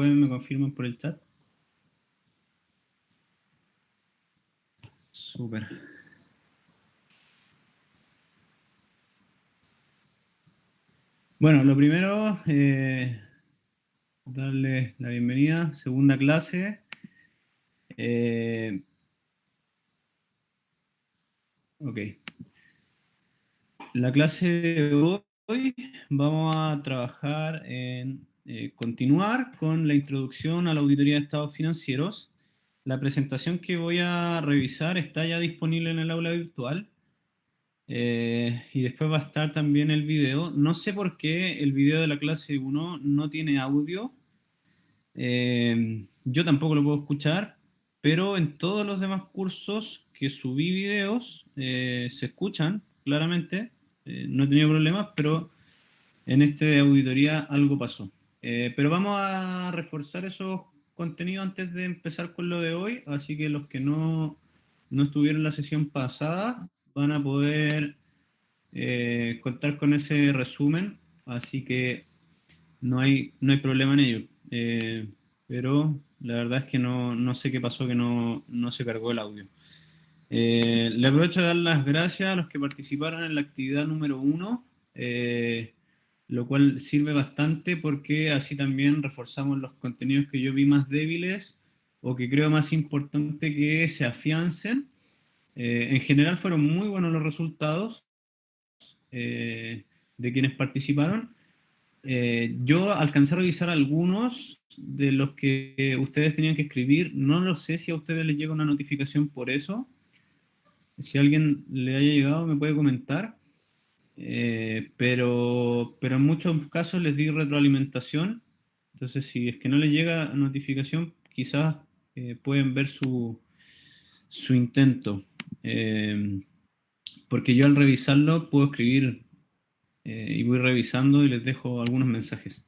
Me confirman por el chat. Súper. Bueno, lo primero, darles la bienvenida, segunda clase. Ok. La clase de hoy vamos a trabajar en continuar con la introducción a la auditoría de estados financieros. La presentación que voy a revisar está ya disponible en el aula virtual. Y después va a estar también el video. No sé por qué el video de la clase 1 no tiene audio. Yo tampoco lo puedo escuchar, pero en todos los demás cursos que subí videos se escuchan claramente. No he tenido problemas, pero en este de auditoría algo pasó. Pero vamos a reforzar esos contenidos antes de empezar con lo de hoy, así que los que no estuvieron en la sesión pasada van a poder contar con ese resumen, así que no hay problema en ello. Pero la verdad es que no sé qué pasó, que no se cargó el audio. Le aprovecho de dar las gracias a los que participaron en la actividad número 1, lo cual sirve bastante porque así también reforzamos los contenidos que yo vi más débiles o que creo más importante que se afiancen. En general fueron muy buenos los resultados de quienes participaron. Yo alcancé a revisar algunos de los que ustedes tenían que escribir. No lo sé si a ustedes les llega una notificación por eso. Si a alguien le haya llegado, me puede comentar. Pero en muchos casos les di retroalimentación. Entonces, si es que no les llega notificación, quizás pueden ver su intento. Porque yo al revisarlo puedo escribir y voy revisando y les dejo algunos mensajes.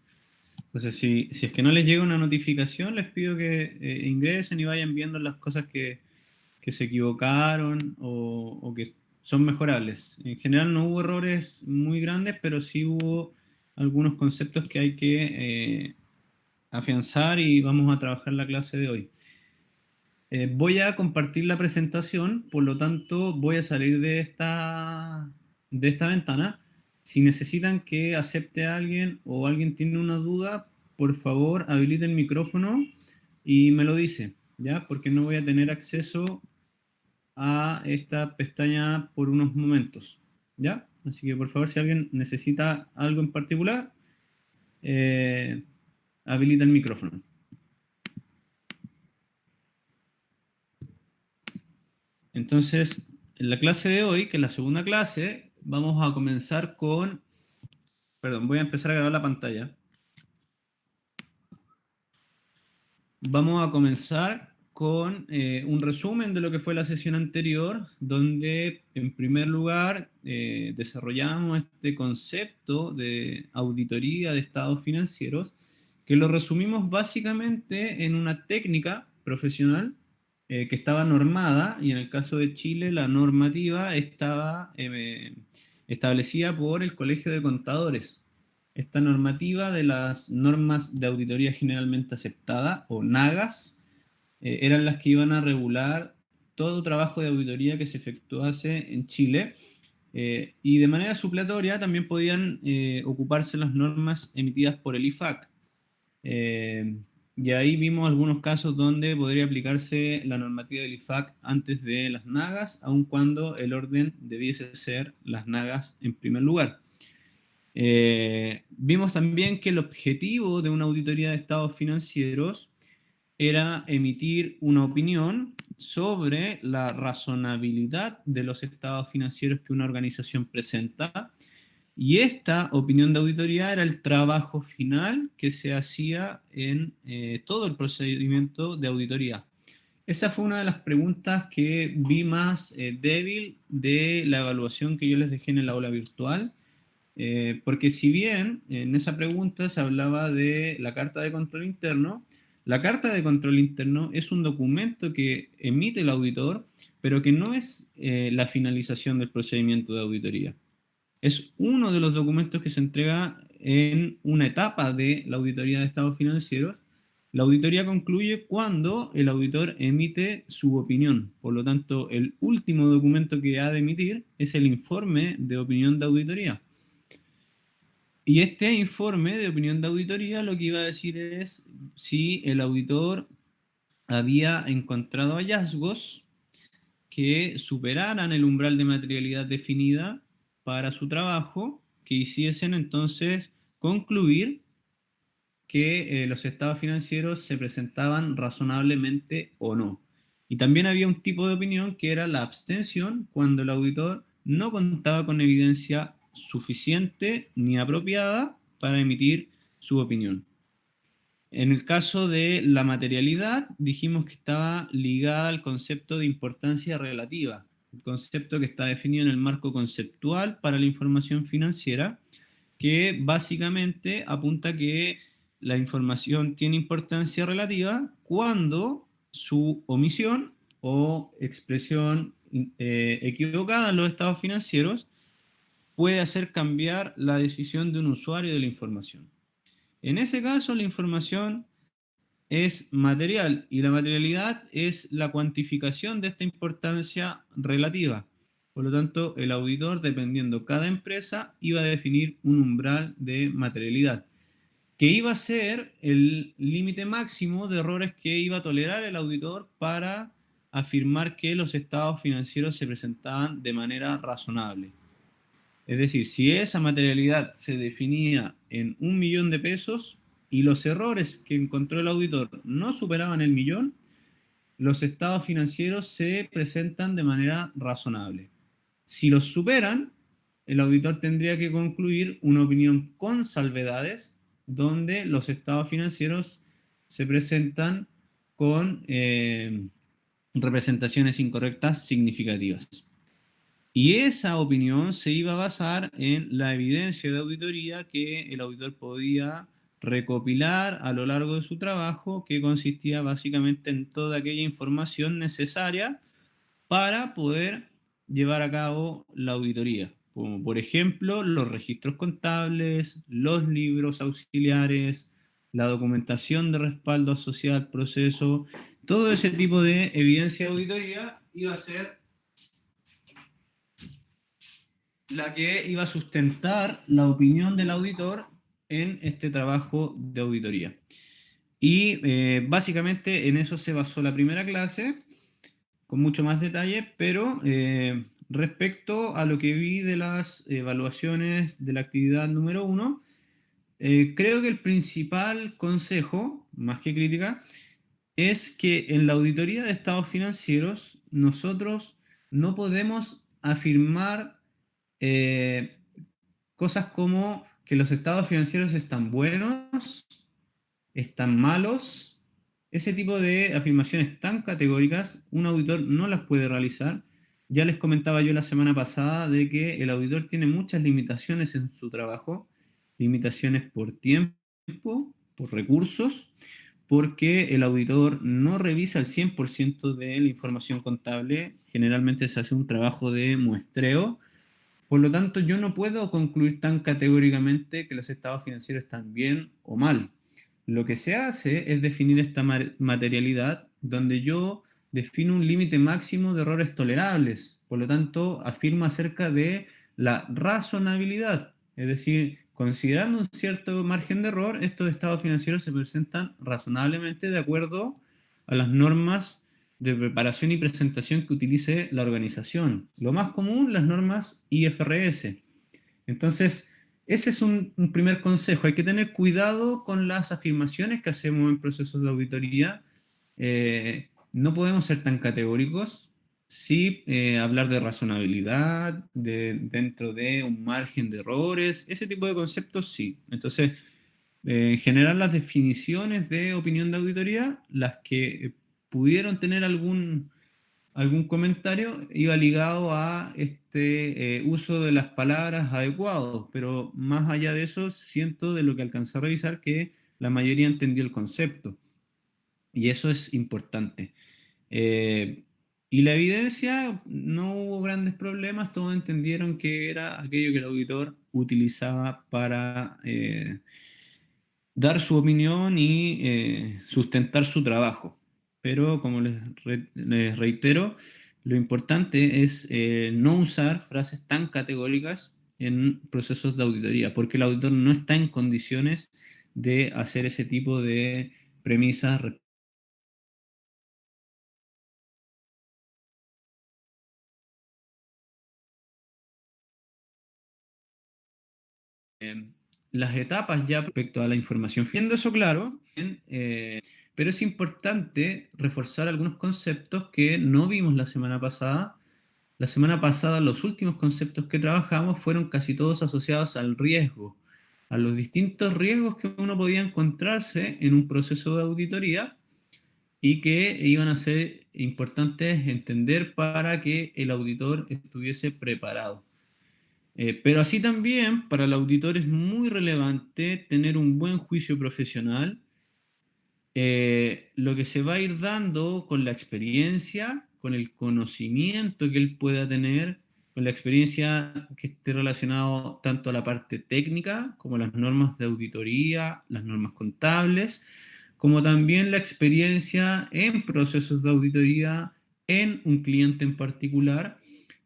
Entonces, si es que no les llega una notificación, les pido que ingresen y vayan viendo las cosas que se equivocaron o que son mejorables. En general no hubo errores muy grandes, pero sí hubo algunos conceptos que hay que afianzar y vamos a trabajar la clase de hoy. Voy a compartir la presentación, por lo tanto voy a salir de esta ventana. Si necesitan que acepte a alguien o alguien tiene una duda, por favor habilite el micrófono y me lo dice, ¿ya? Porque no voy a tener acceso a esta pestaña por unos momentos, ¿ya? Así que por favor, si alguien necesita algo en particular, eh, habilita el micrófono. Entonces, en la clase de hoy, que es la segunda clase, vamos a comenzar con... Perdón, voy a empezar a grabar la pantalla. Vamos a comenzar con un resumen de lo que fue la sesión anterior, donde en primer lugar desarrollamos este concepto de auditoría de estados financieros, que lo resumimos básicamente en una técnica profesional que estaba normada, y en el caso de Chile la normativa estaba establecida por el Colegio de Contadores. Esta normativa de las normas de auditoría generalmente aceptada, o NAGAS, eran las que iban a regular todo trabajo de auditoría que se efectuase en Chile, y de manera supletoria también podían ocuparse las normas emitidas por el IFAC. Y ahí vimos algunos casos donde podría aplicarse la normativa del IFAC antes de las NAGAS, aun cuando el orden debiese ser las NAGAS en primer lugar. Vimos también que el objetivo de una auditoría de estados financieros era emitir una opinión sobre la razonabilidad de los estados financieros que una organización presenta, y esta opinión de auditoría era el trabajo final que se hacía en todo el procedimiento de auditoría. Esa fue una de las preguntas que vi más débil de la evaluación que yo les dejé en el aula virtual. Porque si bien en esa pregunta se hablaba de la carta de control interno, la carta de control interno es un documento que emite el auditor, pero que no es la finalización del procedimiento de auditoría. Es uno de los documentos que se entrega en una etapa de la auditoría de estados financieros, La auditoría concluye cuando el auditor emite su opinión. Por lo tanto, el último documento que ha de emitir es el informe de opinión de auditoría. Y este informe de opinión de auditoría lo que iba a decir es si el auditor había encontrado hallazgos que superaran el umbral de materialidad definida para su trabajo, que hiciesen entonces concluir que los estados financieros se presentaban razonablemente o no. Y también había un tipo de opinión que era la abstención cuando el auditor no contaba con evidencia suficiente ni apropiada para emitir su opinión. En el caso de la materialidad, dijimos que estaba ligada al concepto de importancia relativa, un concepto que está definido en el marco conceptual para la información financiera, que básicamente apunta que la información tiene importancia relativa cuando su omisión o expresión equivocada en los estados financieros puede hacer cambiar la decisión de un usuario de la información. En ese caso, la información es material y la materialidad es la cuantificación de esta importancia relativa. Por lo tanto, el auditor, dependiendo cada empresa, iba a definir un umbral de materialidad, que iba a ser el límite máximo de errores que iba a tolerar el auditor para afirmar que los estados financieros se presentaban de manera razonable. Es decir, si esa materialidad se definía en 1.000.000 de pesos y los errores que encontró el auditor no superaban el millón, los estados financieros se presentan de manera razonable. Si los superan, el auditor tendría que concluir una opinión con salvedades, donde los estados financieros se presentan con representaciones incorrectas significativas. Y esa opinión se iba a basar en la evidencia de auditoría que el auditor podía recopilar a lo largo de su trabajo, que consistía básicamente en toda aquella información necesaria para poder llevar a cabo la auditoría, como por ejemplo los registros contables, los libros auxiliares, la documentación de respaldo asociada al proceso. Todo ese tipo de evidencia de auditoría iba a ser la que iba a sustentar la opinión del auditor en este trabajo de auditoría. Y básicamente en eso se basó la primera clase, con mucho más detalle, pero respecto a lo que vi de las evaluaciones de la actividad número 1, creo que el principal consejo, más que crítica, es que en la auditoría de estados financieros nosotros no podemos afirmar eh, cosas como que los estados financieros están buenos, están malos. Ese tipo de afirmaciones tan categóricas, un auditor no las puede realizar. Ya les comentaba yo la semana pasada de que el auditor tiene muchas limitaciones en su trabajo, limitaciones por tiempo, por recursos, porque el auditor no revisa el 100% de la información contable, generalmente se hace un trabajo de muestreo. Por lo tanto, yo no puedo concluir tan categóricamente que los estados financieros están bien o mal. Lo que se hace es definir esta materialidad donde yo defino un límite máximo de errores tolerables. Por lo tanto, afirmo acerca de la razonabilidad. Es decir, considerando un cierto margen de error, estos estados financieros se presentan razonablemente de acuerdo a las normas de preparación y presentación que utilice la organización. Lo más común, las normas IFRS. Entonces, ese es un primer consejo. Hay que tener cuidado con las afirmaciones que hacemos en procesos de auditoría. No podemos ser tan categóricos. Sí, hablar de razonabilidad, dentro de un margen de errores, ese tipo de conceptos sí. Entonces, en general las definiciones de opinión de auditoría, las que pudieron tener algún comentario, iba ligado a este uso de las palabras adecuados, pero más allá de eso, siento de lo que alcancé a revisar que la mayoría entendió el concepto, y eso es importante. Eh, y la evidencia, no hubo grandes problemas, todos entendieron que era aquello que el auditor utilizaba para dar su opinión y sustentar su trabajo. Pero como les reitero, lo importante es no usar frases tan categóricas en procesos de auditoría, porque el auditor no está en condiciones de hacer ese tipo de premisas. eh, las etapas ya respecto a la información. Viendo eso claro, pero es importante reforzar algunos conceptos que no vimos la semana pasada. La semana pasada los últimos conceptos que trabajamos fueron casi todos asociados al riesgo, a los distintos riesgos que uno podía encontrarse en un proceso de auditoría y que iban a ser importantes entender para que el auditor estuviese preparado. Pero así también para el auditor es muy relevante tener un buen juicio profesional, lo que se va a ir dando con la experiencia, con el conocimiento que él pueda tener, con la experiencia que esté relacionado tanto a la parte técnica como las normas de auditoría, las normas contables, como también la experiencia en procesos de auditoría en un cliente en particular,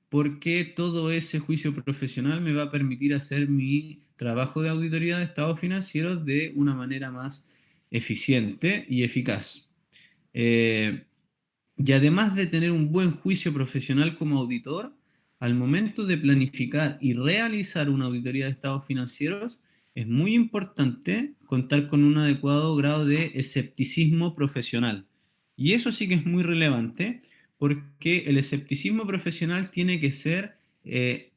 porque todo ese juicio profesional me va a permitir hacer mi trabajo de auditoría de estados financieros de una manera más eficiente y eficaz. Eh, y además de tener un buen juicio profesional como auditor, al momento de planificar y realizar una auditoría de estados financieros, es muy importante contar con un adecuado grado de escepticismo profesional. Y eso sí que es muy relevante porque el escepticismo profesional tiene que ser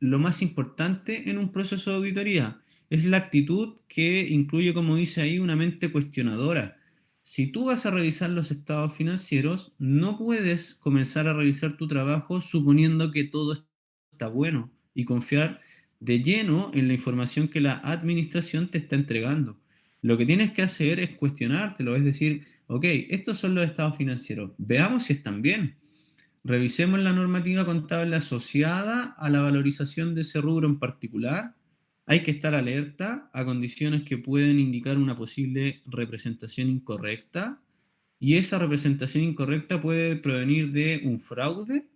lo más importante en un proceso de auditoría. Es la actitud que incluye, como dice ahí, una mente cuestionadora. Si tú vas a revisar los estados financieros, no puedes comenzar a revisar tu trabajo suponiendo que todo está bueno y confiar de lleno en la información que la administración te está entregando. Lo que tienes que hacer es cuestionártelo, es decir, ok, estos son los estados financieros, veamos si están bien. Revisemos la normativa contable asociada a la valorización de ese rubro en particular. Hay que estar alerta a condiciones que pueden indicar una posible representación incorrecta, y esa representación incorrecta puede provenir de un fraude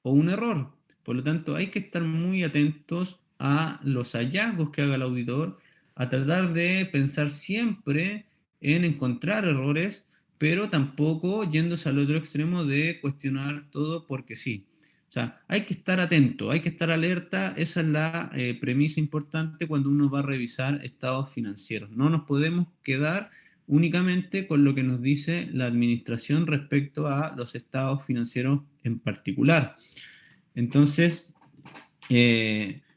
o un error. Por lo tanto, hay que estar muy atentos a los hallazgos que haga el auditor, a tratar de pensar siempre en encontrar errores, pero tampoco yéndose al otro extremo de cuestionar todo porque sí. O sea, hay que estar atento, hay que estar alerta. Esa es la premisa importante cuando uno va a revisar estados financieros. No nos podemos quedar únicamente con lo que nos dice la administración respecto a los estados financieros en particular. Entonces,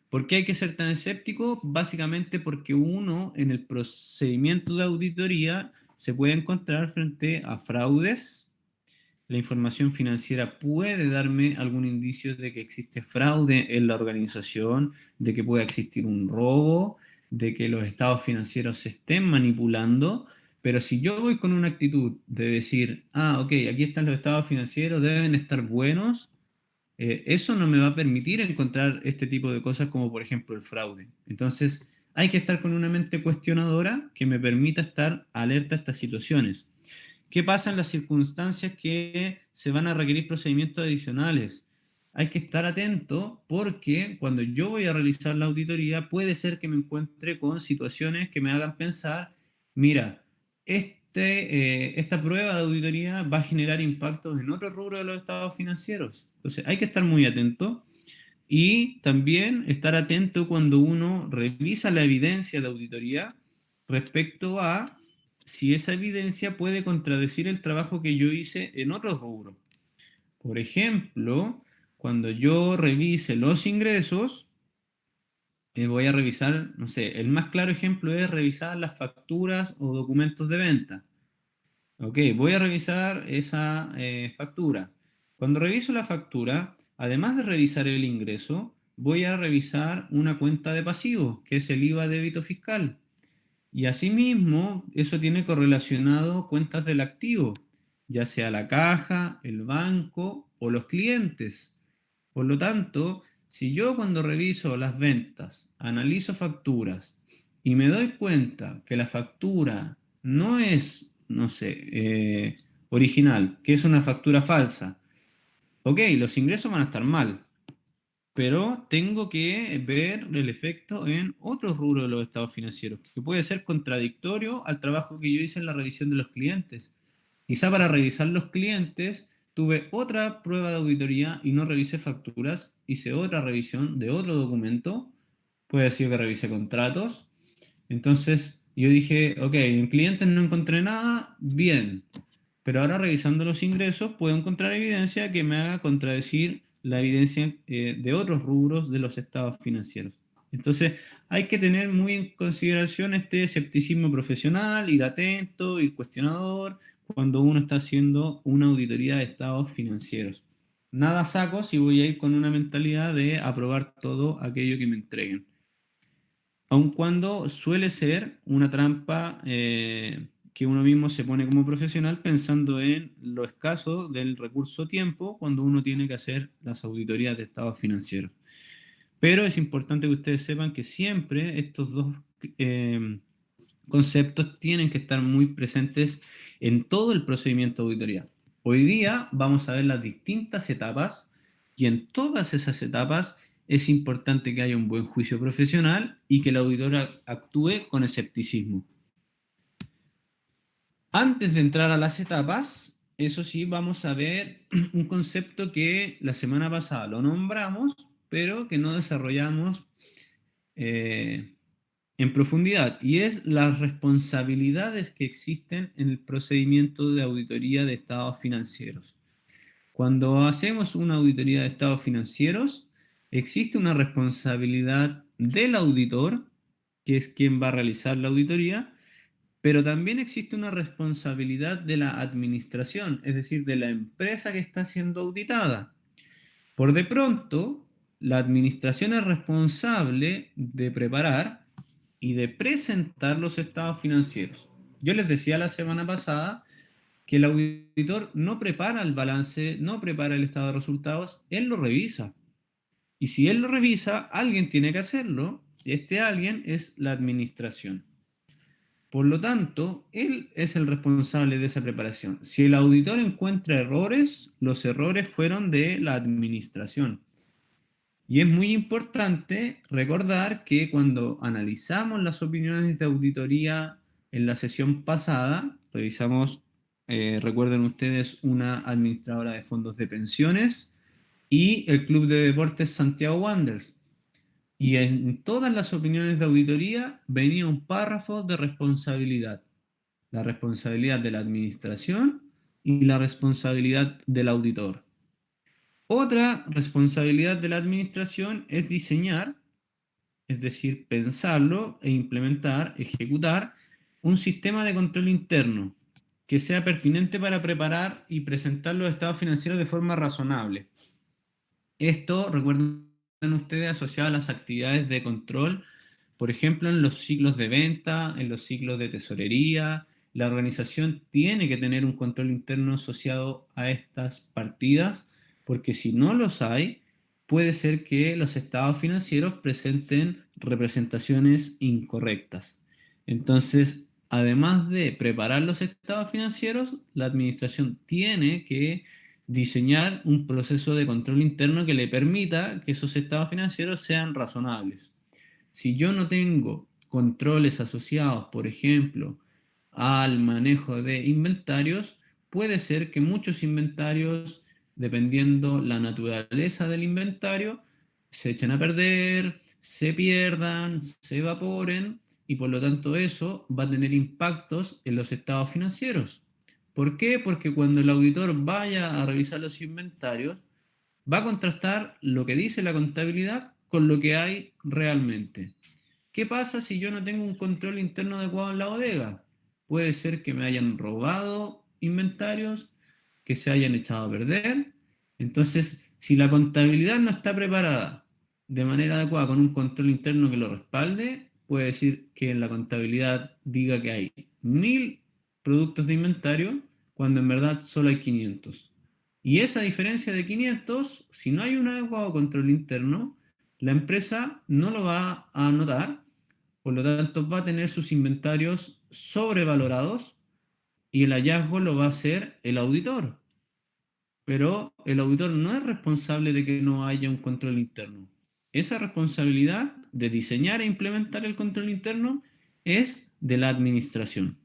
¿por qué hay que ser tan escéptico? Básicamente porque uno en el procedimiento de auditoría se puede encontrar frente a fraudes. La información financiera puede darme algún indicio de que existe fraude en la organización, de que pueda existir un robo, de que los estados financieros se estén manipulando, pero si yo voy con una actitud de decir, ah, ok, aquí están los estados financieros, deben estar buenos, eso no me va a permitir encontrar este tipo de cosas como por ejemplo el fraude. Entonces hay que estar con una mente cuestionadora que me permita estar alerta a estas situaciones. ¿Qué pasa en las circunstancias que se van a requerir procedimientos adicionales? Hay que estar atento porque cuando yo voy a realizar la auditoría puede ser que me encuentre con situaciones que me hagan pensar, mira, esta prueba de auditoría va a generar impactos en otro rubro de los estados financieros. Entonces hay que estar muy atento y también estar atento cuando uno revisa la evidencia de auditoría respecto a si esa evidencia puede contradecir el trabajo que yo hice en otros rubros. Por ejemplo, cuando yo revise los ingresos, voy a revisar, no sé, el más claro ejemplo es revisar las facturas o documentos de venta. Ok, voy a revisar esa factura. Cuando reviso la factura, además de revisar el ingreso, voy a revisar una cuenta de pasivos, que es el IVA débito fiscal. Y asimismo, eso tiene correlacionado cuentas del activo, ya sea la caja, el banco o los clientes. Por lo tanto, si yo cuando reviso las ventas, analizo facturas y me doy cuenta que la factura no es, no sé, original, que es una factura falsa. Ok, los ingresos van a estar mal, pero tengo que ver el efecto en otros rubros de los estados financieros, que puede ser contradictorio al trabajo que yo hice en la revisión de los clientes. Quizá para revisar los clientes tuve otra prueba de auditoría y no revisé facturas, hice otra revisión de otro documento, puede decir que revisé contratos. Entonces yo dije, ok, en clientes no encontré nada, bien, pero ahora revisando los ingresos puedo encontrar evidencia que me haga contradecir la evidencia de otros rubros de los estados financieros. Entonces hay que tener muy en consideración este escepticismo profesional, ir atento, ir cuestionador, cuando uno está haciendo una auditoría de estados financieros. Nada saco si voy a ir con una mentalidad de aprobar todo aquello que me entreguen, aun cuando suele ser una trampa que uno mismo se pone como profesional pensando en lo escaso del recurso tiempo cuando uno tiene que hacer las auditorías de estados financieros. Pero es importante que ustedes sepan que siempre estos dos eh, conceptos tienen que estar muy presentes en todo el procedimiento de auditoría. Hoy día vamos a ver las distintas etapas y en todas esas etapas es importante que haya un buen juicio profesional y que el auditor actúe con escepticismo. Antes de entrar a las etapas, eso sí, vamos a ver un concepto que la semana pasada lo nombramos, pero que no desarrollamos eh, en profundidad, y es las responsabilidades que existen en el procedimiento de auditoría de estados financieros. Cuando hacemos una auditoría de estados financieros, existe una responsabilidad del auditor, que es quien va a realizar la auditoría, pero también existe una responsabilidad de la administración, es decir, de la empresa que está siendo auditada. Por de pronto, la administración es responsable de preparar y de presentar los estados financieros. Yo les decía la semana pasada que el auditor no prepara el balance, no prepara el estado de resultados, él lo revisa. Y si él lo revisa, alguien tiene que hacerlo, y este alguien es la administración. Por lo tanto, él es el responsable de esa preparación. Si el auditor encuentra errores, los errores fueron de la administración. Y es muy importante recordar que cuando analizamos las opiniones de auditoría en la sesión pasada, revisamos, recuerden ustedes, una administradora de fondos de pensiones y el Club de Deportes Santiago Wanderers. Y en todas las opiniones de auditoría venía un párrafo de responsabilidad. La responsabilidad de la administración y la responsabilidad del auditor. Otra responsabilidad de la administración es diseñar, es decir, pensarlo e implementar, ejecutar un sistema de control interno que sea pertinente para preparar y presentar los estados financieros de forma razonable. Esto, recuerden ustedes, asociado a las actividades de control, por ejemplo, en los ciclos de venta, en los ciclos de tesorería, la organización tiene que tener un control interno asociado a estas partidas, porque si no los hay, puede ser que los estados financieros presenten representaciones incorrectas. Entonces, además de preparar los estados financieros, la administración tiene que diseñar un proceso de control interno que le permita que esos estados financieros sean razonables. Si yo no tengo controles asociados, por ejemplo, al manejo de inventarios, puede ser que muchos inventarios, dependiendo la naturaleza del inventario, se echen a perder, se pierdan, se evaporen y por lo tanto eso va a tener impactos en los estados financieros. ¿Por qué? Porque cuando el auditor vaya a revisar los inventarios, va a contrastar lo que dice la contabilidad con lo que hay realmente. ¿Qué pasa si yo no tengo un control interno adecuado en la bodega? Puede ser que me hayan robado inventarios, que se hayan echado a perder. Entonces, si la contabilidad no está preparada de manera adecuada con un control interno que lo respalde, puede decir que en la contabilidad diga que hay 1000 productos de inventario cuando en verdad solo hay 500. Y esa diferencia de 500, si no hay un adecuado control interno, la empresa no lo va a notar Por lo tanto, va a tener sus inventarios sobrevalorados y el hallazgo lo va a hacer el auditor. Pero el auditor no es responsable de que no haya un control interno. Esa responsabilidad de diseñar e implementar el control interno es de la administración.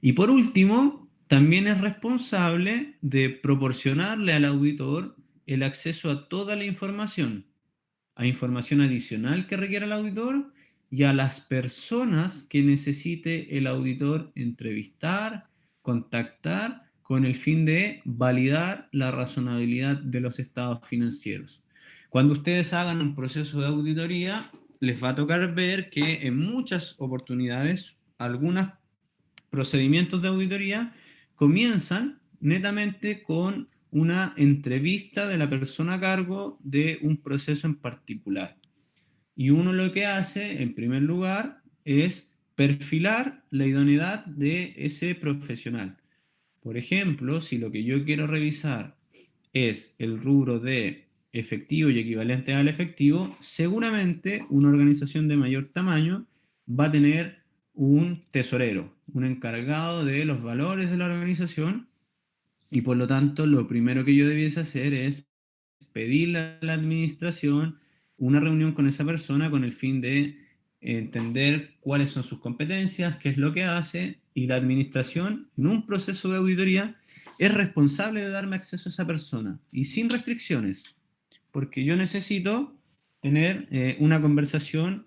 Y por último, también es responsable de proporcionarle al auditor el acceso a toda la información, a información adicional que requiera el auditor y a las personas que necesite el auditor entrevistar, contactar, con el fin de validar la razonabilidad de los estados financieros. Cuando ustedes hagan un proceso de auditoría, les va a tocar ver que en muchas oportunidades, algunos procedimientos de auditoría comienzan netamente con una entrevista de la persona a cargo de un proceso en particular. Y uno lo que hace, en primer lugar, es perfilar la idoneidad de ese profesional. Por ejemplo, si lo que yo quiero revisar es el rubro de efectivo y equivalente al efectivo, seguramente una organización de mayor tamaño va a tener un tesorero, un encargado de los valores de la organización, y por lo tanto lo primero que yo debiese hacer es pedirle a la administración una reunión con esa persona con el fin de entender cuáles son sus competencias, qué es lo que hace, y la administración en un proceso de auditoría es responsable de darme acceso a esa persona y sin restricciones, porque yo necesito tener una conversación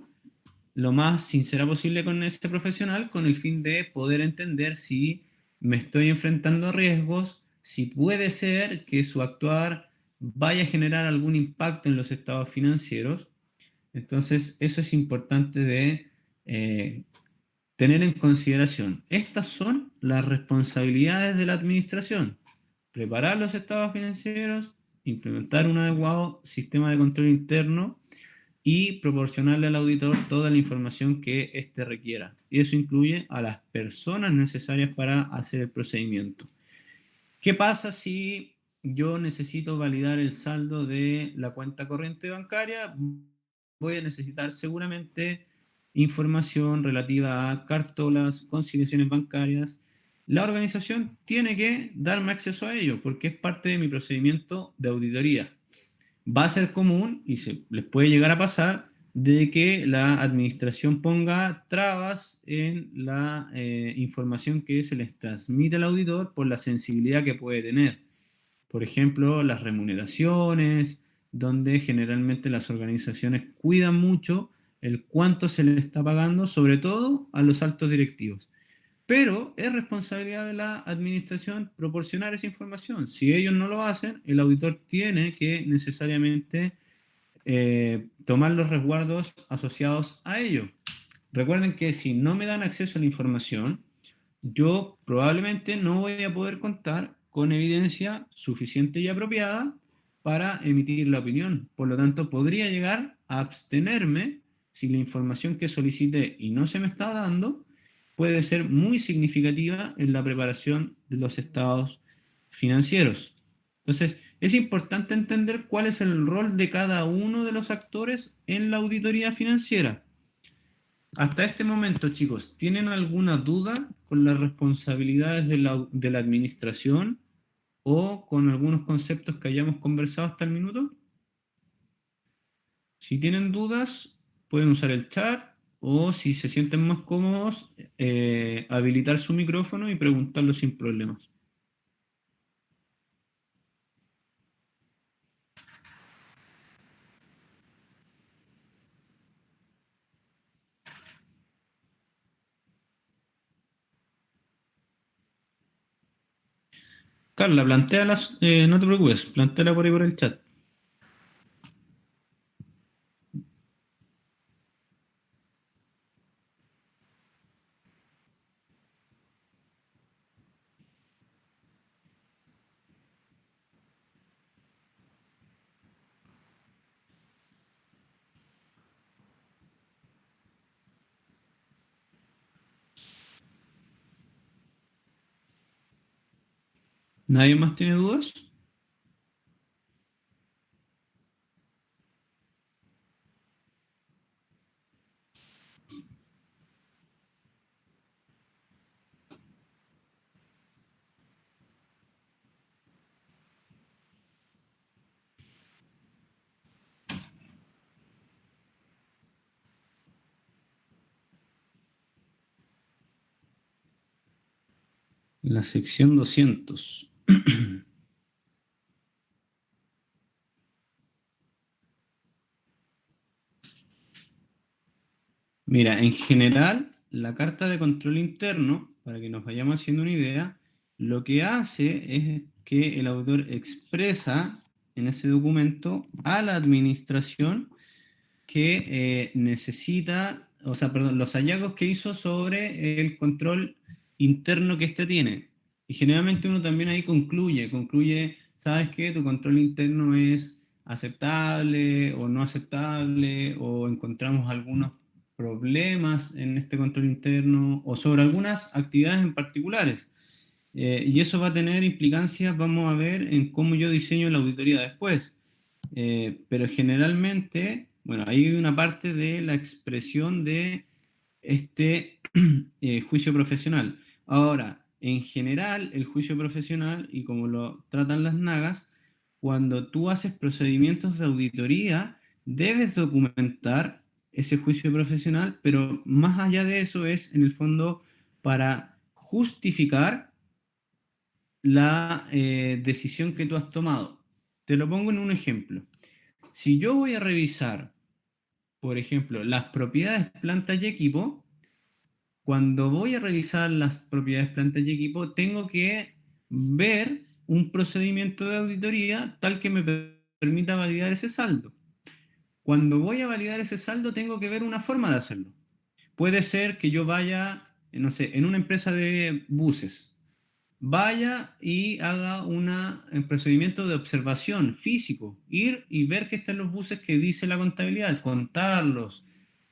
lo más sincera posible con ese profesional con el fin de poder entender si me estoy enfrentando a riesgos, si puede ser que su actuar vaya a generar algún impacto en los estados financieros. Entonces, eso es importante de tener en consideración. Estas son las responsabilidades de la administración: preparar los estados financieros, implementar un adecuado sistema de control interno y proporcionarle al auditor toda la información que éste requiera. Y eso incluye a las personas necesarias para hacer el procedimiento. ¿Qué pasa si yo necesito validar el saldo de la cuenta corriente bancaria? Voy a necesitar seguramente información relativa a cartolas, conciliaciones bancarias. La organización tiene que darme acceso a ello porque es parte de mi procedimiento de auditoría. Va a ser común y se les puede llegar a pasar de que la administración ponga trabas en la información que se les transmite al auditor por la sensibilidad que puede tener. Por ejemplo, las remuneraciones, donde generalmente las organizaciones cuidan mucho el cuánto se le está pagando, sobre todo a los altos directivos. Pero es responsabilidad de la administración proporcionar esa información. Si ellos no lo hacen, el auditor tiene que necesariamente tomar los resguardos asociados a ello. Recuerden que si no me dan acceso a la información, yo probablemente no voy a poder contar con evidencia suficiente y apropiada para emitir la opinión. Por lo tanto, podría llegar a abstenerme si la información que solicité y no se me está dando puede ser muy significativa en la preparación de los estados financieros. Entonces, es importante entender cuál es el rol de cada uno de los actores en la auditoría financiera. Hasta este momento, chicos, ¿tienen alguna duda con las responsabilidades de la administración o con algunos conceptos que hayamos conversado hasta el minuto? Si tienen dudas, pueden usar el chat o si se sienten más cómodos, habilitar su micrófono y preguntarlo sin problemas. Carla, plantéalas, no te preocupes, plantéala por ahí por el chat. ¿Nadie más tiene dudas? La sección 200. Mira, en general, la carta de control interno, para que nos vayamos haciendo una idea, lo que hace es que el auditor expresa en ese documento a la administración que necesita, o sea, perdón, los hallazgos que hizo sobre el control interno que éste tiene. Y generalmente uno también ahí concluye, ¿sabes qué? Tu control interno es aceptable o no aceptable, o encontramos algunos problemas en este control interno, o sobre algunas actividades en particulares. Y eso va a tener implicancias, vamos a ver, en cómo yo diseño la auditoría después. Pero generalmente, bueno, hay una parte de la expresión de este juicio profesional. Ahora, en general, el juicio profesional, y como lo tratan las nagas, cuando tú haces procedimientos de auditoría, debes documentar ese juicio profesional, pero más allá de eso es, en el fondo, para justificar la decisión que tú has tomado. Te lo pongo en un ejemplo. Si yo voy a revisar, por ejemplo, las propiedades, plantas y equipo, cuando voy a revisar las propiedades, plantas y equipo, tengo que ver un procedimiento de auditoría tal que me permita validar ese saldo. Cuando voy a validar ese saldo, tengo que ver una forma de hacerlo. Puede ser que yo vaya, no sé, en una empresa de buses, vaya y haga un procedimiento de observación físico, ir y ver que están los buses que dice la contabilidad, contarlos,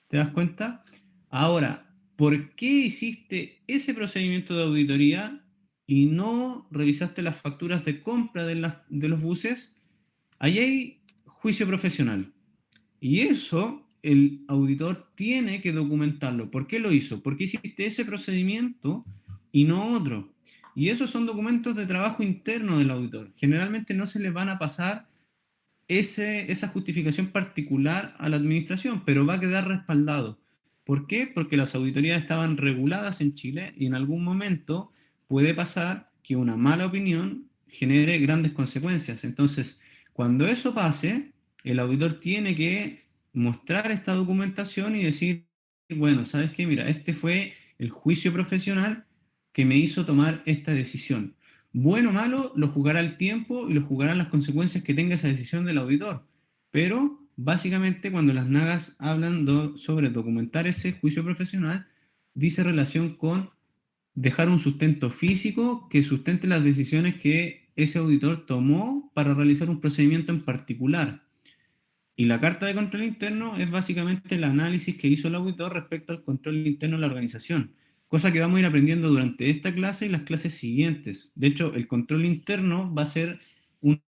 ¿te das cuenta? Ahora, ¿por qué hiciste ese procedimiento de auditoría y no revisaste las facturas de compra de los buses? Ahí hay juicio profesional. Y eso el auditor tiene que documentarlo. ¿Por qué lo hizo? ¿Por qué hiciste ese procedimiento y no otro? Y esos son documentos de trabajo interno del auditor. Generalmente no se le van a pasar esa justificación particular a la administración, pero va a quedar respaldado. ¿Por qué? Porque las auditorías estaban reguladas en Chile y en algún momento puede pasar que una mala opinión genere grandes consecuencias. Entonces, cuando eso pase, el auditor tiene que mostrar esta documentación y decir, bueno, ¿sabes qué? Mira, este fue el juicio profesional que me hizo tomar esta decisión. Bueno o malo, lo jugará el tiempo y lo jugarán las consecuencias que tenga esa decisión del auditor. Pero básicamente cuando las nagas hablan sobre documentar ese juicio profesional, dice relación con dejar un sustento físico que sustente las decisiones que ese auditor tomó para realizar un procedimiento en particular. Y la carta de control interno es básicamente el análisis que hizo el auditor respecto al control interno de la organización, cosa que vamos a ir aprendiendo durante esta clase y las clases siguientes. De hecho, el control interno va a ser una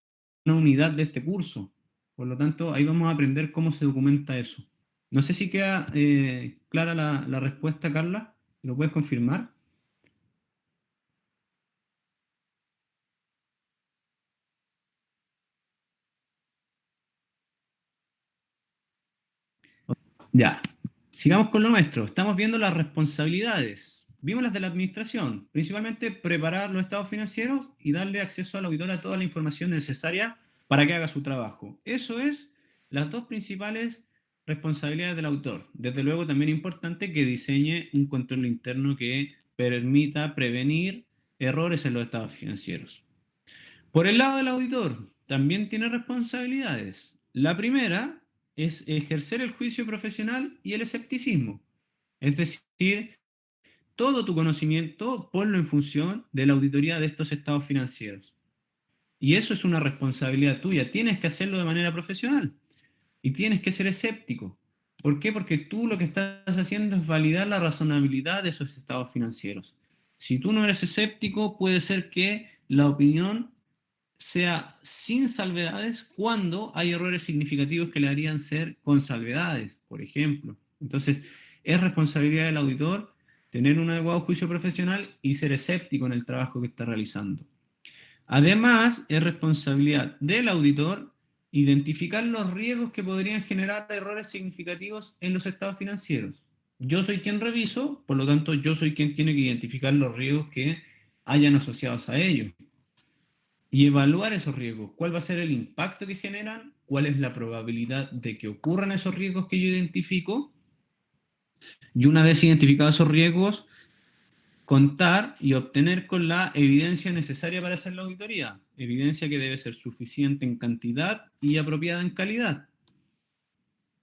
unidad de este curso. Por lo tanto, ahí vamos a aprender cómo se documenta eso. No sé si queda clara la respuesta, Carla. ¿Lo puedes confirmar? Ya, sigamos con lo nuestro. Estamos viendo las responsabilidades. Vimos las de la administración, principalmente preparar los estados financieros y darle acceso al auditor a toda la información necesaria para que haga su trabajo. Eso es las dos principales responsabilidades del auditor. Desde luego también es importante que diseñe un control interno que permita prevenir errores en los estados financieros. Por el lado del auditor, también tiene responsabilidades. La primera es ejercer el juicio profesional y el escepticismo. Es decir, todo tu conocimiento ponlo en función de la auditoría de estos estados financieros. Y eso es una responsabilidad tuya. Tienes que hacerlo de manera profesional y tienes que ser escéptico. ¿Por qué? Porque tú lo que estás haciendo es validar la razonabilidad de esos estados financieros. Si tú no eres escéptico, puede ser que la opinión sea sin salvedades cuando hay errores significativos que le harían ser con salvedades, por ejemplo. Entonces, es responsabilidad del auditor tener un adecuado juicio profesional y ser escéptico en el trabajo que está realizando. Además, es responsabilidad del auditor identificar los riesgos que podrían generar errores significativos en los estados financieros. Yo soy quien reviso, por lo tanto, yo soy quien tiene que identificar los riesgos que hayan asociados a ello. Y evaluar esos riesgos. ¿Cuál va a ser el impacto que generan? ¿Cuál es la probabilidad de que ocurran esos riesgos que yo identifico? Y una vez identificados esos riesgos, contar y obtener con la evidencia necesaria para hacer la auditoría. Evidencia que debe ser suficiente en cantidad y apropiada en calidad.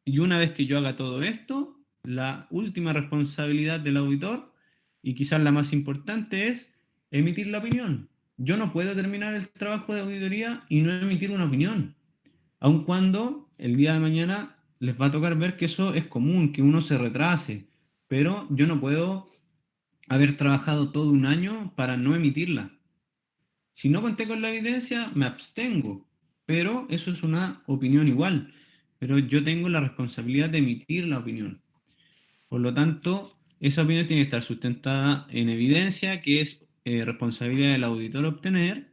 Y una vez que yo haga todo esto, la última responsabilidad del auditor, y quizás la más importante, es emitir la opinión. Yo no puedo terminar el trabajo de auditoría y no emitir una opinión, aun cuando el día de mañana les va a tocar ver que eso es común, que uno se retrase, pero yo no puedo haber trabajado todo un año para no emitirla. Si no conté con la evidencia, me abstengo, pero eso es una opinión igual, pero yo tengo la responsabilidad de emitir la opinión. Por lo tanto, esa opinión tiene que estar sustentada en evidencia, que es responsabilidad del auditor obtener,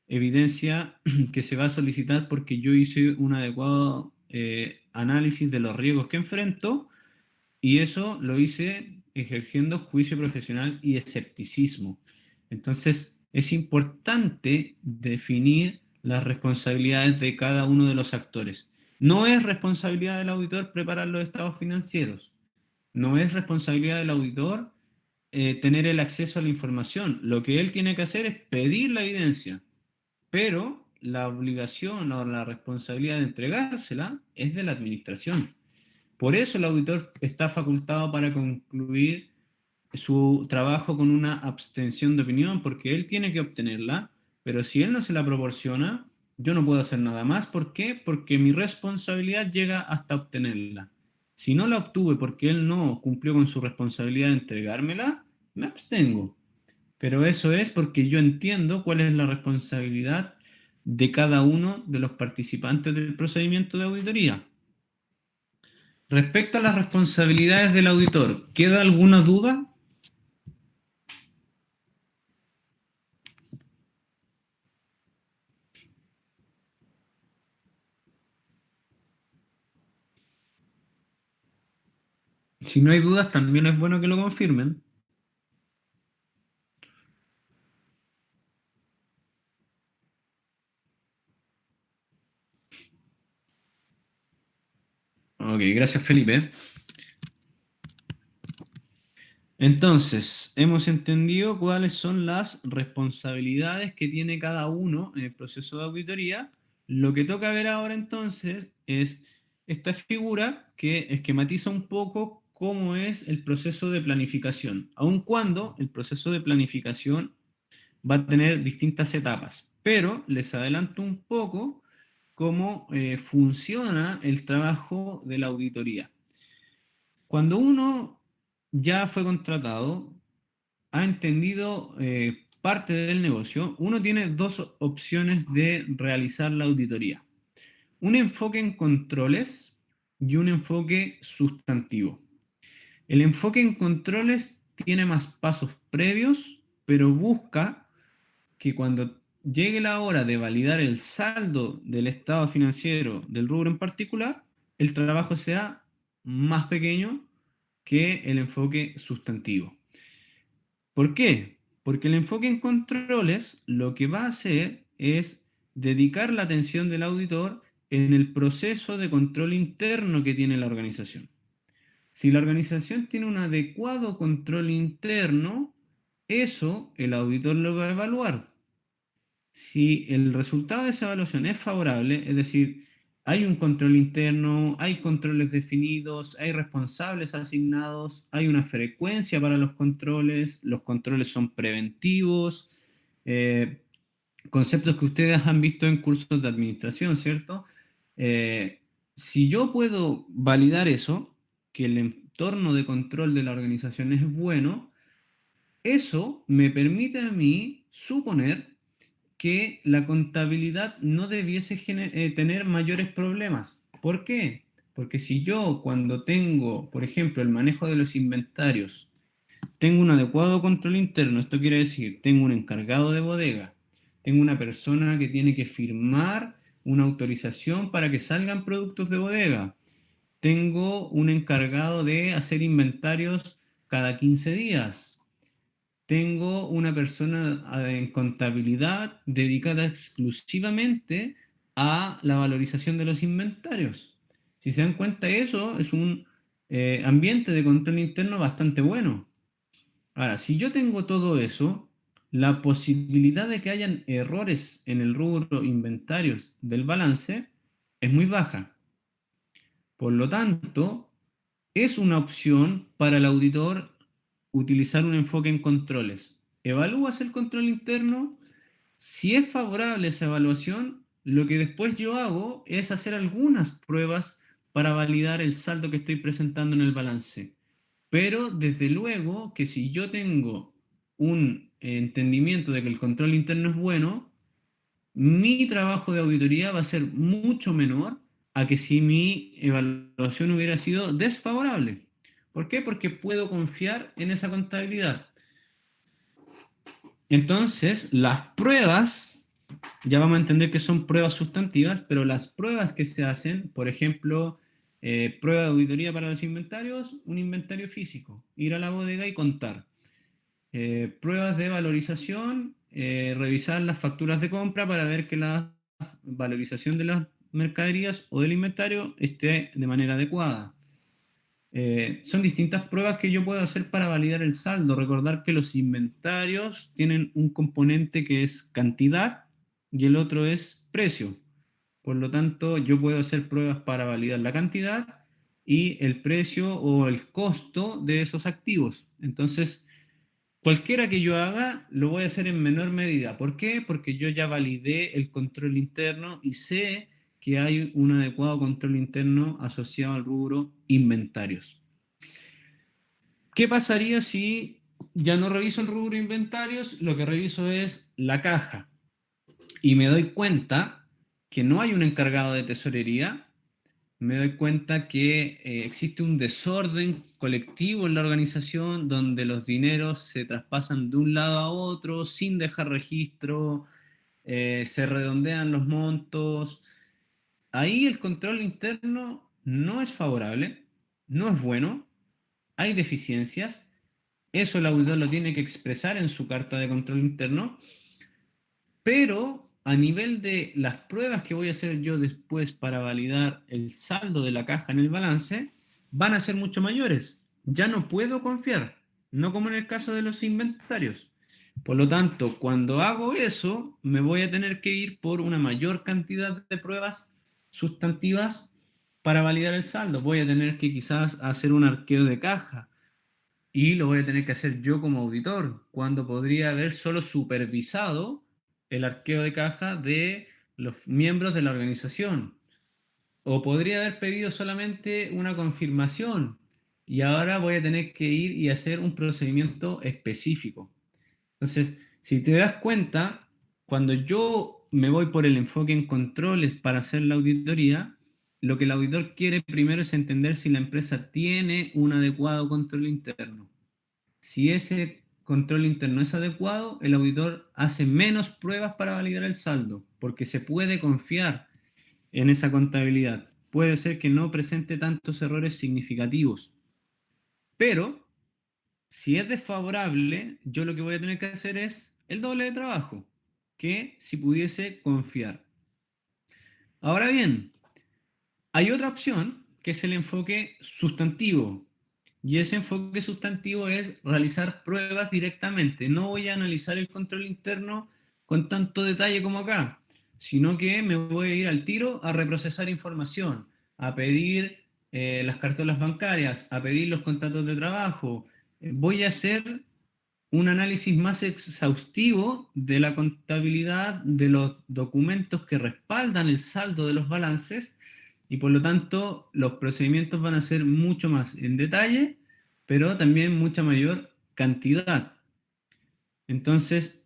evidencia que se va a solicitar porque yo hice un adecuado análisis de los riesgos que enfrento, y eso lo hice ejerciendo juicio profesional y escepticismo. Entonces, es importante definir las responsabilidades de cada uno de los actores. No es responsabilidad del auditor preparar los estados financieros. No es responsabilidad del auditor tener el acceso a la información. Lo que él tiene que hacer es pedir la evidencia, pero la obligación o la responsabilidad de entregársela es de la administración. Por eso el auditor está facultado para concluir su trabajo con una abstención de opinión, porque él tiene que obtenerla, pero si él no se la proporciona, yo no puedo hacer nada más. ¿Por qué? Porque mi responsabilidad llega hasta obtenerla. Si no la obtuve porque él no cumplió con su responsabilidad de entregármela, me abstengo. Pero eso es porque yo entiendo cuál es la responsabilidad de cada uno de los participantes del procedimiento de auditoría. Respecto a las responsabilidades del auditor, ¿queda alguna duda? Si no hay dudas, también es bueno que lo confirmen. Ok, gracias Felipe. Entonces, hemos entendido cuáles son las responsabilidades que tiene cada uno en el proceso de auditoría. Lo que toca ver ahora entonces es esta figura que esquematiza un poco cómo es el proceso de planificación, aun cuando el proceso de planificación va a tener distintas etapas. Pero les adelanto un poco cómo funciona el trabajo de la auditoría. Cuando uno ya fue contratado, ha entendido parte del negocio, uno tiene dos opciones de realizar la auditoría. Un enfoque en controles y un enfoque sustantivo. El enfoque en controles tiene más pasos previos, pero busca que cuando llegue la hora de validar el saldo del estado financiero del rubro en particular, el trabajo sea más pequeño que el enfoque sustantivo. ¿Por qué? Porque el enfoque en controles lo que va a hacer es dedicar la atención del auditor en el proceso de control interno que tiene la organización. Si la organización tiene un adecuado control interno, eso el auditor lo va a evaluar. Si el resultado de esa evaluación es favorable, es decir, hay un control interno, hay controles definidos, hay responsables asignados, hay una frecuencia para los controles son preventivos, eh, conceptos que ustedes han visto en cursos de administración, ¿cierto? Si yo puedo validar eso, que el entorno de control de la organización es bueno, eso me permite a mí suponer que la contabilidad no debiese tener mayores problemas. ¿Por qué? Porque si yo cuando tengo, por ejemplo, el manejo de los inventarios, tengo un adecuado control interno, esto quiere decir, tengo un encargado de bodega, tengo una persona que tiene que firmar una autorización para que salgan productos de bodega, tengo un encargado de hacer inventarios cada 15 días, tengo una persona en contabilidad dedicada exclusivamente a la valorización de los inventarios. Si se dan cuenta, eso es un ambiente de control interno bastante bueno. Ahora, si yo tengo todo eso, la posibilidad de que hayan errores en el rubro inventarios del balance es muy baja. Por lo tanto, es una opción para el auditor utilizar un enfoque en controles. Evalúas el control interno. Si es favorable esa evaluación, lo que después yo hago es hacer algunas pruebas para validar el saldo que estoy presentando en el balance. Pero desde luego que si yo tengo un entendimiento de que el control interno es bueno, mi trabajo de auditoría va a ser mucho menor a que si mi evaluación hubiera sido desfavorable. ¿Por qué? Porque puedo confiar en esa contabilidad. Entonces, las pruebas, ya vamos a entender que son pruebas sustantivas, pero las pruebas que se hacen, por ejemplo, prueba de auditoría para los inventarios, un inventario físico, ir a la bodega y contar. Pruebas de valorización, revisar las facturas de compra para ver que la valorización de las mercaderías o del inventario esté de manera adecuada. Son distintas pruebas que yo puedo hacer para validar el saldo. Recordar que los inventarios tienen un componente que es cantidad y el otro es precio. Por lo tanto, yo puedo hacer pruebas para validar la cantidad y el precio o el costo de esos activos. Entonces, cualquiera que yo haga, lo voy a hacer en menor medida. ¿Por qué? Porque yo ya validé el control interno y sé que hay un adecuado control interno asociado al rubro inventarios. ¿Qué pasaría si ya no reviso el rubro inventarios? Lo que reviso es la caja y me doy cuenta que no hay un encargado de tesorería. Me doy cuenta que existe un desorden colectivo en la organización donde los dineros se traspasan de un lado a otro sin dejar registro, se redondean los montos. Ahí el control interno no es favorable, no es bueno, hay deficiencias. Eso el auditor lo tiene que expresar en su carta de control interno, pero a nivel de las pruebas que voy a hacer yo después para validar el saldo de la caja en el balance, van a ser mucho mayores. Ya no puedo confiar, no como en el caso de los inventarios. Por lo tanto, cuando hago eso, me voy a tener que ir por una mayor cantidad de pruebas sustantivas para validar el saldo. Voy a tener que quizás hacer un arqueo de caja y lo voy a tener que hacer yo como auditor, cuando podría haber solo supervisado el arqueo de caja de los miembros de la organización. O podría haber pedido solamente una confirmación y ahora voy a tener que ir y hacer un procedimiento específico. Entonces, si te das cuenta, cuando yo me voy por el enfoque en controles para hacer la auditoría, lo que el auditor quiere primero es entender si la empresa tiene un adecuado control interno. Si ese control interno es adecuado, el auditor hace menos pruebas para validar el saldo, porque se puede confiar en esa contabilidad. Puede ser que no presente tantos errores significativos, pero si es desfavorable, yo lo que voy a tener que hacer es el doble de trabajo que si pudiese confiar. Ahora bien, hay otra opción que es el enfoque sustantivo. Y ese enfoque sustantivo es realizar pruebas directamente. No voy a analizar el control interno con tanto detalle como acá, sino que me voy a ir al tiro a reprocesar información, a pedir las cartelas bancarias, a pedir los contratos de trabajo. Voy a hacer un análisis más exhaustivo de la contabilidad de los documentos que respaldan el saldo de los balances y por lo tanto los procedimientos van a ser mucho más en detalle, pero también mucha mayor cantidad. Entonces,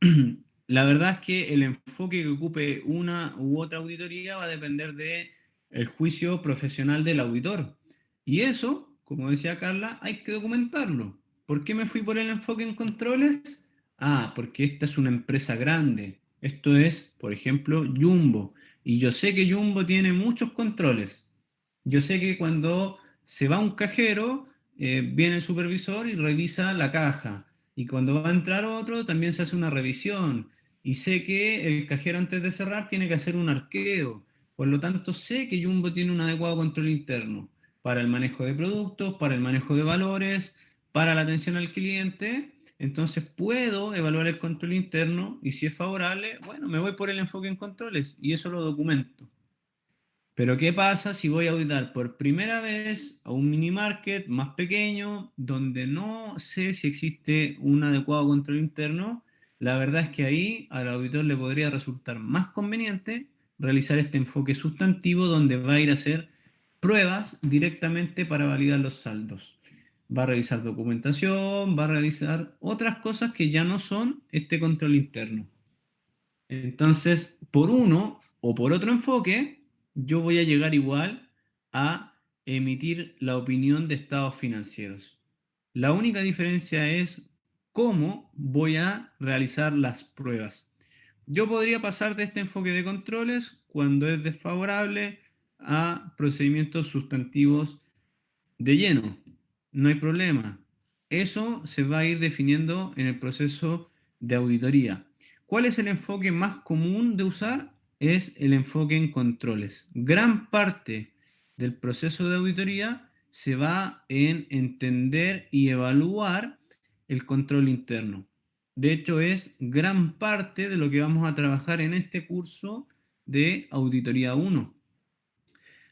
la verdad es que el enfoque que ocupe una u otra auditoría va a depender de el juicio profesional del auditor. Y eso, como decía Carla, hay que documentarlo. ¿Por qué me fui por el enfoque en controles? Ah, porque esta es una empresa grande. Esto es, por ejemplo, Jumbo. Y yo sé que Jumbo tiene muchos controles. Yo sé que cuando se va un cajero, viene el supervisor y revisa la caja. Y cuando va a entrar otro, también se hace una revisión. Y sé que el cajero antes de cerrar tiene que hacer un arqueo. Por lo tanto, sé que Jumbo tiene un adecuado control interno para el manejo de productos, para el manejo de valores, para la atención al cliente. Entonces puedo evaluar el control interno y si es favorable, bueno, me voy por el enfoque en controles y eso lo documento. Pero ¿qué pasa si voy a auditar por primera vez a un mini market más pequeño donde no sé si existe un adecuado control interno? La verdad es que ahí al auditor le podría resultar más conveniente realizar este enfoque sustantivo donde va a ir a hacer pruebas directamente para validar los saldos. Va a revisar documentación, va a revisar otras cosas que ya no son este control interno. Entonces, por uno o por otro enfoque, yo voy a llegar igual a emitir la opinión de estados financieros. La única diferencia es cómo voy a realizar las pruebas. Yo podría pasar de este enfoque de controles cuando es desfavorable a procedimientos sustantivos de lleno. No hay problema. Eso se va a ir definiendo en el proceso de auditoría. ¿Cuál es el enfoque más común de usar? Es el enfoque en controles. Gran parte del proceso de auditoría se va en entender y evaluar el control interno. De hecho, es gran parte de lo que vamos a trabajar en este curso de Auditoría 1.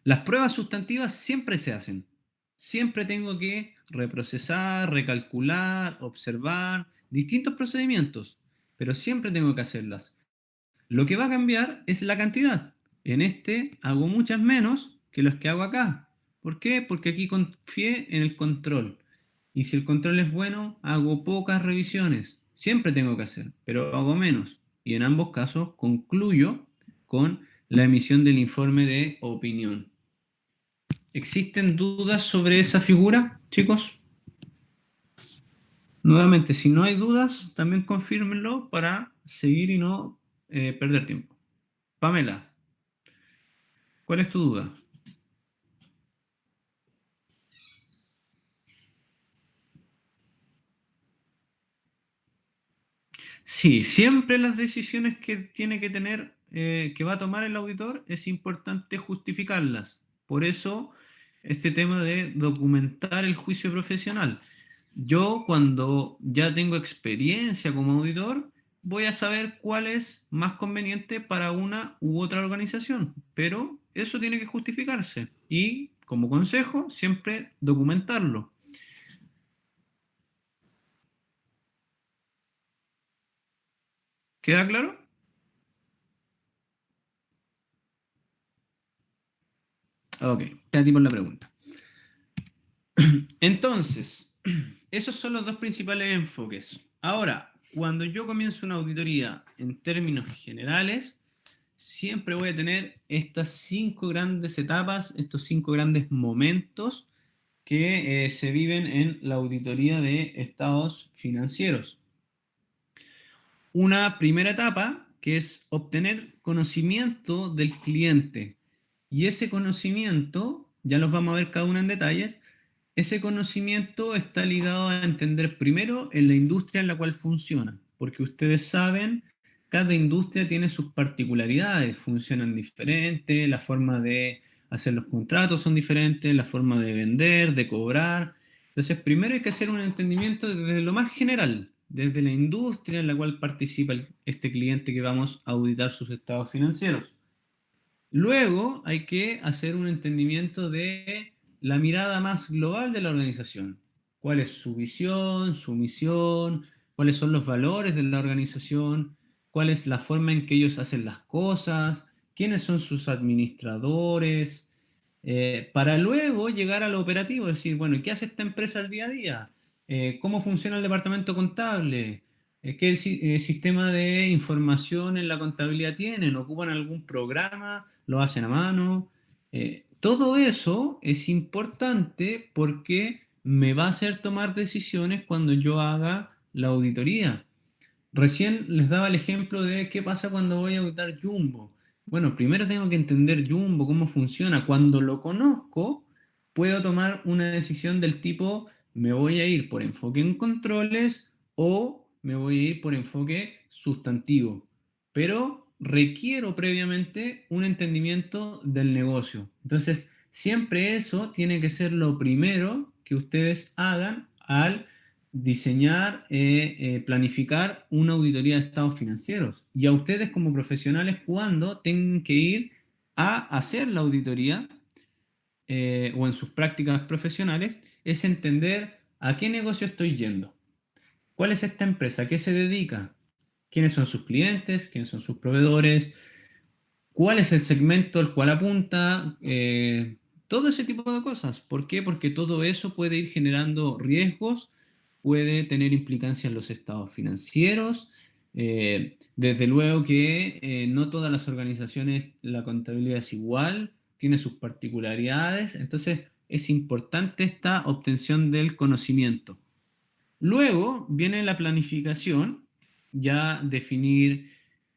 Las pruebas sustantivas siempre se hacen. Siempre tengo que reprocesar, recalcular, observar, distintos procedimientos, pero siempre tengo que hacerlas. Lo que va a cambiar es la cantidad. En este hago muchas menos que los que hago acá. ¿Por qué? Porque aquí confié en el control. Y si el control es bueno, hago pocas revisiones. Siempre tengo que hacer, pero hago menos. Y en ambos casos concluyo con la emisión del informe de opinión. ¿Existen dudas sobre esa figura, chicos? Nuevamente, si no hay dudas, también confírmenlo para seguir y no perder tiempo. Pamela, ¿cuál es tu duda? Sí, siempre las decisiones que tiene que tener, que va a tomar el auditor, es importante justificarlas. Por eso, este tema de documentar el juicio profesional. Yo, cuando ya tengo experiencia como auditor, voy a saber cuál es más conveniente para una u otra organización, pero eso tiene que justificarse y, como consejo, siempre documentarlo. ¿Queda claro? Ok, ya tipo la pregunta. Entonces, esos son los dos principales enfoques. Ahora, cuando yo comienzo una auditoría en términos generales, siempre voy a tener estas cinco grandes etapas, estos cinco grandes momentos que se viven en la auditoría de estados financieros. Una primera etapa que es obtener conocimiento del cliente. Y ese conocimiento, ya los vamos a ver cada uno en detalles, ese conocimiento está ligado a entender primero en la industria en la cual funciona, porque ustedes saben, cada industria tiene sus particularidades, funcionan diferente, la forma de hacer los contratos son diferentes, la forma de vender, de cobrar. Entonces, primero hay que hacer un entendimiento desde lo más general, desde la industria en la cual participa este cliente que vamos a auditar sus estados financieros. Luego hay que hacer un entendimiento de la mirada más global de la organización. ¿Cuál es su visión, su misión? ¿Cuáles son los valores de la organización? ¿Cuál es la forma en que ellos hacen las cosas? ¿Quiénes son sus administradores? Para luego llegar a lo operativo, es decir, bueno, ¿qué hace esta empresa al día a día? ¿Cómo funciona el departamento contable? ¿Qué sistema de información en la contabilidad tienen? ¿Ocupan algún programa? ¿Lo hacen a mano? Todo eso es importante porque me va a hacer tomar decisiones cuando yo haga la auditoría. Recién les daba el ejemplo de qué pasa cuando voy a auditar Jumbo. Bueno, primero tengo que entender Jumbo, cómo funciona. Cuando lo conozco, puedo tomar una decisión del tipo, me voy a ir por enfoque en controles o me voy a ir por enfoque sustantivo, pero requiero previamente un entendimiento del negocio. Entonces, siempre eso tiene que ser lo primero que ustedes hagan al diseñar, planificar una auditoría de estados financieros. Y a ustedes como profesionales, cuando tengan que ir a hacer la auditoría, o en sus prácticas profesionales, es entender a qué negocio estoy yendo. ¿Cuál es esta empresa? ¿A qué se dedica? ¿Quiénes son sus clientes? ¿Quiénes son sus proveedores? ¿Cuál es el segmento al cual apunta? Todo ese tipo de cosas. ¿Por qué? Porque todo eso puede ir generando riesgos, puede tener implicancias en los estados financieros. Desde luego que no todas las organizaciones la contabilidad es igual, tiene sus particularidades, entonces es importante esta obtención del conocimiento. Luego viene la planificación, ya definir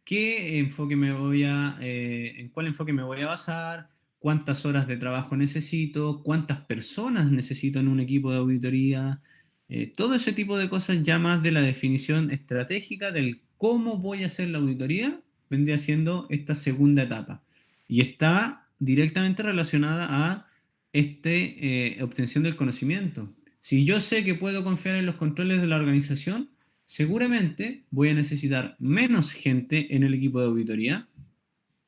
qué enfoque me voy a, en cuál enfoque me voy a basar, cuántas horas de trabajo necesito, cuántas personas necesito en un equipo de auditoría, todo ese tipo de cosas ya más de la definición estratégica del cómo voy a hacer la auditoría, vendría siendo esta segunda etapa. Y está directamente relacionada a obtención del conocimiento. Si yo sé que puedo confiar en los controles de la organización, seguramente voy a necesitar menos gente en el equipo de auditoría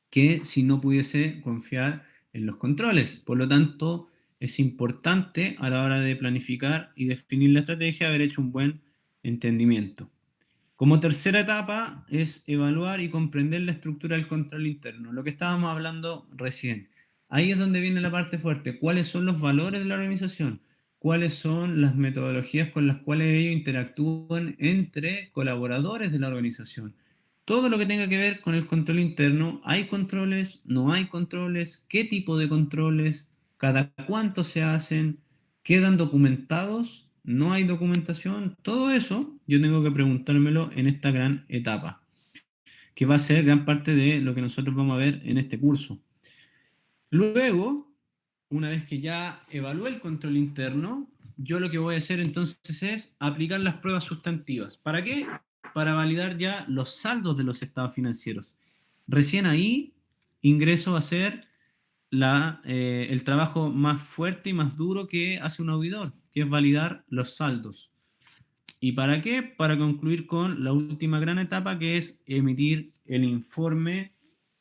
que si no pudiese confiar en los controles. Por lo tanto, es importante a la hora de planificar y definir la estrategia haber hecho un buen entendimiento. Como tercera etapa es evaluar y comprender la estructura del control interno, lo que estábamos hablando recién. Ahí es donde viene la parte fuerte. ¿Cuáles son los valores de la organización? ¿Cuáles son las metodologías con las cuales ellos interactúan entre colaboradores de la organización? Todo lo que tenga que ver con el control interno. ¿Hay controles? ¿No hay controles? ¿Qué tipo de controles? ¿Cada cuánto se hacen? ¿Quedan documentados? ¿No hay documentación? Todo eso yo tengo que preguntármelo en esta gran etapa, que va a ser gran parte de lo que nosotros vamos a ver en este curso. Luego, una vez que ya evalué el control interno, yo lo que voy a hacer entonces es aplicar las pruebas sustantivas. ¿Para qué? Para validar ya los saldos de los estados financieros. Recién ahí ingreso a hacer el trabajo más fuerte y más duro que hace un auditor, que es validar los saldos. ¿Y para qué? Para concluir con la última gran etapa, que es emitir el informe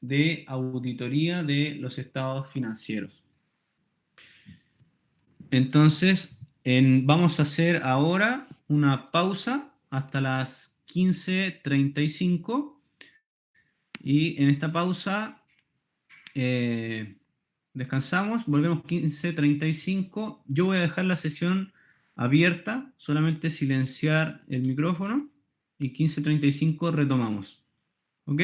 de auditoría de los estados financieros. Entonces, vamos a hacer ahora una pausa hasta las 15:35 y en esta pausa descansamos, volvemos 15:35. Yo voy a dejar la sesión abierta, solamente silenciar el micrófono y 15:35 retomamos. ¿Ok?